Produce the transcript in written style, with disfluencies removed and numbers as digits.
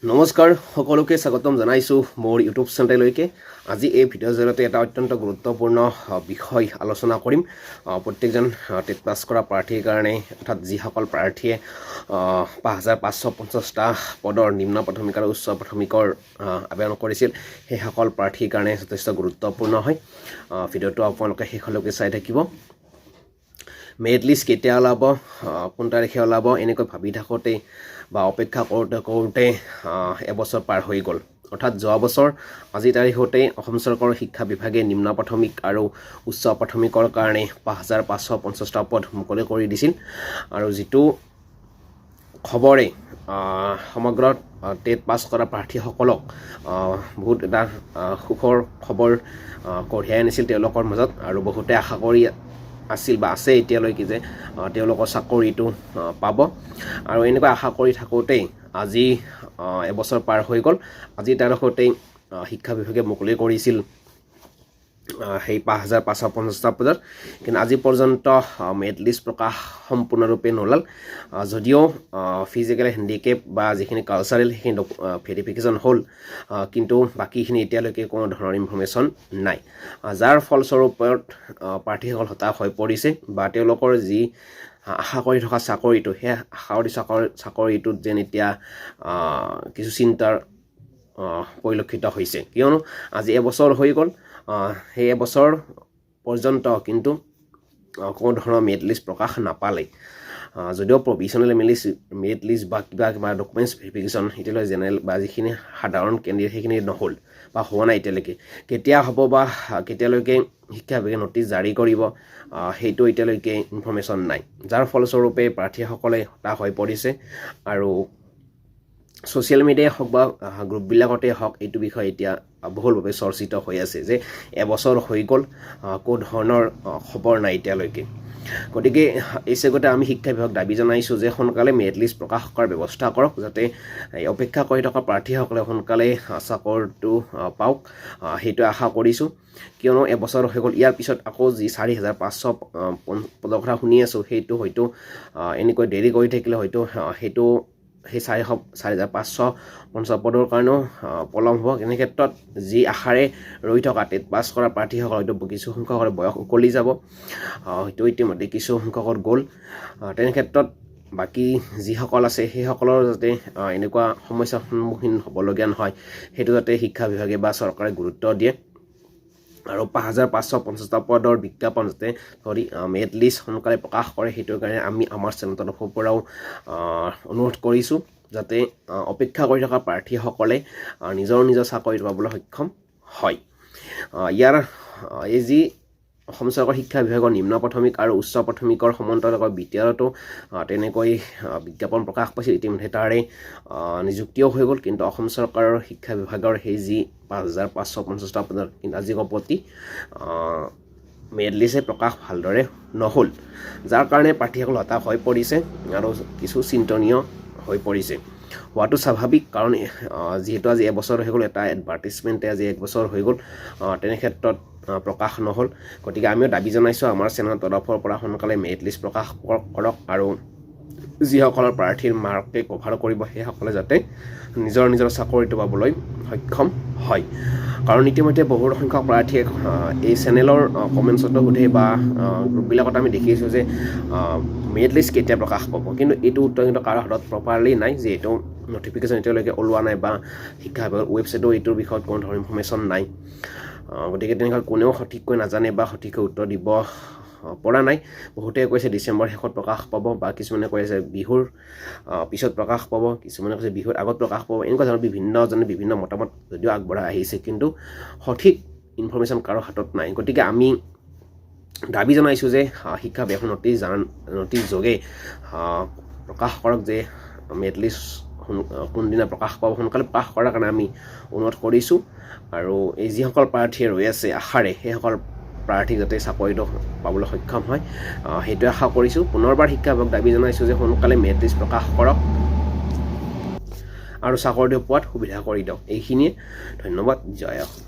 নমস্কাৰ সকলোকে স্বাগতম জনাইছো মোৰ ইউটিউব চেনেললৈকে। আজি এই ভিডিঅ'ৰ জৰিয়তে এটা অত্যন্ত গুৰুত্বপূৰ্ণ বিষয় আলোচনা কৰিম। প্ৰত্যেকজন টেট পাছ কৰা প্ৰাৰ্থীৰ কাৰণে অৰ্থাৎ যিসকল প্ৰাৰ্থীয়ে ৫৫৫০টা পদৰ নিম্ন প্ৰাথমিক আৰু উচ্চ প্ৰাথমিকৰ আবেদন কৰিছিল, সেইসকল প্ৰাৰ্থীৰ কাৰণে যথেষ্ট গুৰুত্বপূৰ্ণ হয়। ভিডিঅ'টো আপোনালোকে শেষলৈকে চাই থাকিব। মেৰিট লিষ্ট কেতিয়া ওলাব, কোন তাৰিখে ওলাব, এনেকৈ ভাবি থাকোঁতে বা অপেক্ষা কৰোঁতে এবছৰ পাৰ হৈ গ'ল। অৰ্থাৎ যোৱা বছৰ আজি তাৰিখতে অসম চৰকাৰৰ শিক্ষা বিভাগে নিম্ন প্ৰাথমিক আৰু উচ্চ প্ৰাথমিকৰ কাৰণে ৫৫৫০টা পদ মুকলি কৰি দিছিল। আৰু যিটো খবৰে সমগ্ৰ টেট পাছ কৰা প্ৰাৰ্থীসকলক বহুত এটা সুখৰ খবৰ কঢ়িয়াই আনিছিল তেওঁলোকৰ মাজত। আৰু বহুতে আশা কৰি আছিল বা আছে এতিয়ালৈকে যে তেওঁলোকৰ চাকৰিটো পাব। আৰু এনেকুৱা আশা কৰি থাকোঁতেই আজি এবছৰ পাৰ হৈ গ'ল। আজি তাৰিখতেই শিক্ষা বিভাগে মুকলি কৰিছিল সেই ৫৫৫০টা পদত। কিন্তু আজি পৰ্যন্ত মেৰিট লিষ্ট প্ৰকাশ সম্পূৰ্ণৰূপে নোলাল। যদিও ফিজিকেল হেণ্ডিকেপ বা যিখিনি কালচাৰেল সেইখিনি ভেৰিফিকেশ্যন হ'ল, কিন্তু বাকীখিনি এতিয়ালৈকে কোনো ধৰণৰ ইনফৰ্মেশ্যন নাই। যাৰ ফলস্বৰূপত প্ৰাৰ্থীসকল হতাশ হৈ পৰিছে বা তেওঁলোকৰ যি আশা কৰি থকা চাকৰিটো, সেই আশা কৰি চাকৰিটোত যেন এতিয়া কিছু চিন্তাৰ পৰিলক্ষিত হৈছে। কিয়নো আজি এবছৰ হৈ গ'ল, সেই এবছৰ পৰ্যন্ত কিন্তু কোনো ধৰণৰ মেৰিট লিষ্ট প্ৰকাশ নাপালে। যদিও প্ৰভিশ্যনেল মেৰিট লিষ্ট বা কিবা ডকুমেণ্টছ ভেৰিফিকেশ্যন এতিয়ালৈ জেনেৰেল বা যিখিনি সাধাৰণ কেণ্ডিডেট সেইখিনি নহ'ল বা হোৱা নাই এতিয়ালৈকে। কেতিয়া হ'ব বা কেতিয়ালৈকে শিক্ষা বিভাগে নটিচ জাৰি কৰিব, সেইটো এতিয়ালৈকে ইনফৰ্মেশ্যন নাই। যাৰ ফলস্বৰূপে প্ৰাৰ্থীসকলে হতাশ হৈ পৰিছে। আৰু ছ'চিয়েল মিডিয়াই হওক বা গ্ৰুপবিলাকতে হওক এইটো বিষয় এতিয়া বহুলভাৱে চৰ্চিত হৈ আছে যে এবছৰ হৈ গ'ল, কোনো ধৰণৰ খবৰ নাই এতিয়ালৈকে। গতিকে এই চেগতে আমি শিক্ষা বিভাগক দাবী জনাইছোঁ যে সোনকালে মেৰিট লিষ্ট প্ৰকাশ কৰাৰ ব্যৱস্থা কৰক, যাতে অপেক্ষা কৰি থকা প্ৰাৰ্থীসকলে সোনকালে চাকৰিটো পাওক, সেইটো আশা কৰিছোঁ। কিয়নো এবছৰ হৈ গ'ল, ইয়াৰ পিছত আকৌ যি ৪৫০০ পদৰ কথা শুনি আছোঁ, সেইটো হয়তো এনেকৈ দেৰি কৰি থাকিলে হয়তো সেইটো সেই ৪৫৫০ পদৰ কাৰণেও পলম হ'ব। এনে ক্ষেত্ৰত যি আশাৰে ৰৈ থকা টেট পাছ কৰা প্ৰাৰ্থীসকল হয়তো কিছু সংখ্যকৰ বয়স উকলি যাব, হয়তো ইতিমধ্যে কিছু সংখ্যকৰ গ'ল। তেনে ক্ষেত্ৰত বাকী যিসকল আছে সেইসকলৰ যাতে এনেকুৱা সমস্যাৰ সন্মুখীন হ'বলগীয়া নহয়, সেইটো যাতে শিক্ষা বিভাগে বা চৰকাৰে গুৰুত্ব দিয়ে। আৰু ৫৫৫০টা পদৰ বিজ্ঞাপন যাতে ধৰি মেৰিট লিষ্ট সোনকালে প্ৰকাশ কৰে, সেইটোৰ কাৰণে আমি আমাৰ চেনেলৰ তৰফৰ পৰাও অনুৰোধ কৰিছোঁ, যাতে অপেক্ষা কৰি থকা প্ৰাৰ্থীসকলে নিজৰ চাকৰি পাবলৈ সক্ষম হয়। এই যি অসম চৰকাৰৰ শিক্ষা বিভাগৰ নিম্ন প্ৰাথমিক আৰু উচ্চ প্ৰাথমিকৰ সমান্তৰালকৈ বিদ্যালয়তো তেনেকৈ বিজ্ঞাপন প্ৰকাশ পাইছিল, ইতিমধ্যে তাৰে নিযুক্তিও হৈ গ'ল। কিন্তু অসম চৰকাৰৰ শিক্ষা বিভাগৰ সেই যি ৫৫৫০টা পদৰ কিন্তু আজি প্ৰতি মেৰিট লিষ্টে প্ৰকাশ ভালদৰে নহ'ল, যাৰ কাৰণে প্ৰাৰ্থীসকল হতাশ হৈ পৰিছে আৰু কিছু চিন্তনীয় হৈ পৰিছে। হোৱাটো স্বাভাৱিক, কাৰণ যিহেতু আজি এবছৰ হৈ গ'ল, এটা এডভাৰ্টিজমেণ্টে আজি একবছৰ হৈ গ'ল, তেনে ক্ষেত্ৰত প্ৰকাশ নহ'ল। গতিকে আমিও দাবী জনাইছোঁ আমাৰ চেনেলৰ তৰফৰ পৰা সোনকালে মেৰিট লিষ্ট প্ৰকাশ কৰক। আৰু যিসকলৰ প্ৰাৰ্থীৰ মাৰ্কে কভাৰ কৰিব, সেইসকলে যাতে নিজৰ চাকৰিটো পাবলৈ সক্ষম হয়। কাৰণ ইতিমধ্যে বহু সংখ্যক প্ৰাৰ্থীয়ে এই চেনেলৰ কমেণ্টছতো সোধে বা গ্ৰুপবিলাকত আমি দেখিছোঁ যে মেৰিট লিষ্ট কেতিয়া প্ৰকাশ পাব, কিন্তু এইটো উত্তৰ কিন্তু কাৰো হাতত প্ৰপাৰলি নাই, যিহেতু নটিফিকেশ্যন এতিয়ালৈকে ওলোৱা নাই বা শিক্ষা বিভাগৰ ৱেবছাইটো এইটোৰ বিষয়ত কোনো ধৰণৰ ইনফৰ্মেশ্যন নাই। গতিকে তেনেকৈ কোনেও সঠিককৈ নাজানে বা সঠিককৈ উত্তৰ দিব পৰা নাই। বহুতে কৈছে ডিচেম্বৰ শেষত প্ৰকাশ পাব, বা কিছুমানে কৈ আছে বিহুৰ পিছত প্ৰকাশ পাব, কিছুমানে কৈছে বিহুৰ আগত প্ৰকাশ পাব। এনেকুৱা ধৰণৰ বিভিন্ন মতামত যদিও আগবঢ়াই আহিছে, কিন্তু সঠিক ইনফৰ্মেশ্যন কাৰো হাতত নাই। গতিকে আমি দাবী জনাইছোঁ যে শিক্ষা বিভাগে নটিচ যোগে প্ৰকাশ কৰক যে মেৰিট লিষ্ট কোনদিনা প্ৰকাশ পাব, সোনকালে প্ৰকাশ কৰাৰ কাৰণে আমি অনুৰোধ কৰিছোঁ। আৰু এই যিসকল প্ৰাৰ্থীয়ে ৰৈ আছে আশাৰে, সেইসকল প্ৰাৰ্থী যাতে চাকৰিটো পাবলৈ সক্ষম হয়, সেইটোৱে আশা কৰিছোঁ। পুনৰবাৰ শিক্ষা বিভাগক দাবী জনাইছোঁ যে সোনকালে মেৰিট লিষ্ট প্ৰকাশ কৰক আৰু চাকৰিটো পোৱাত সুবিধা কৰি দিয়ক। এইখিনিয়ে, ধন্যবাদ, জয় অসম।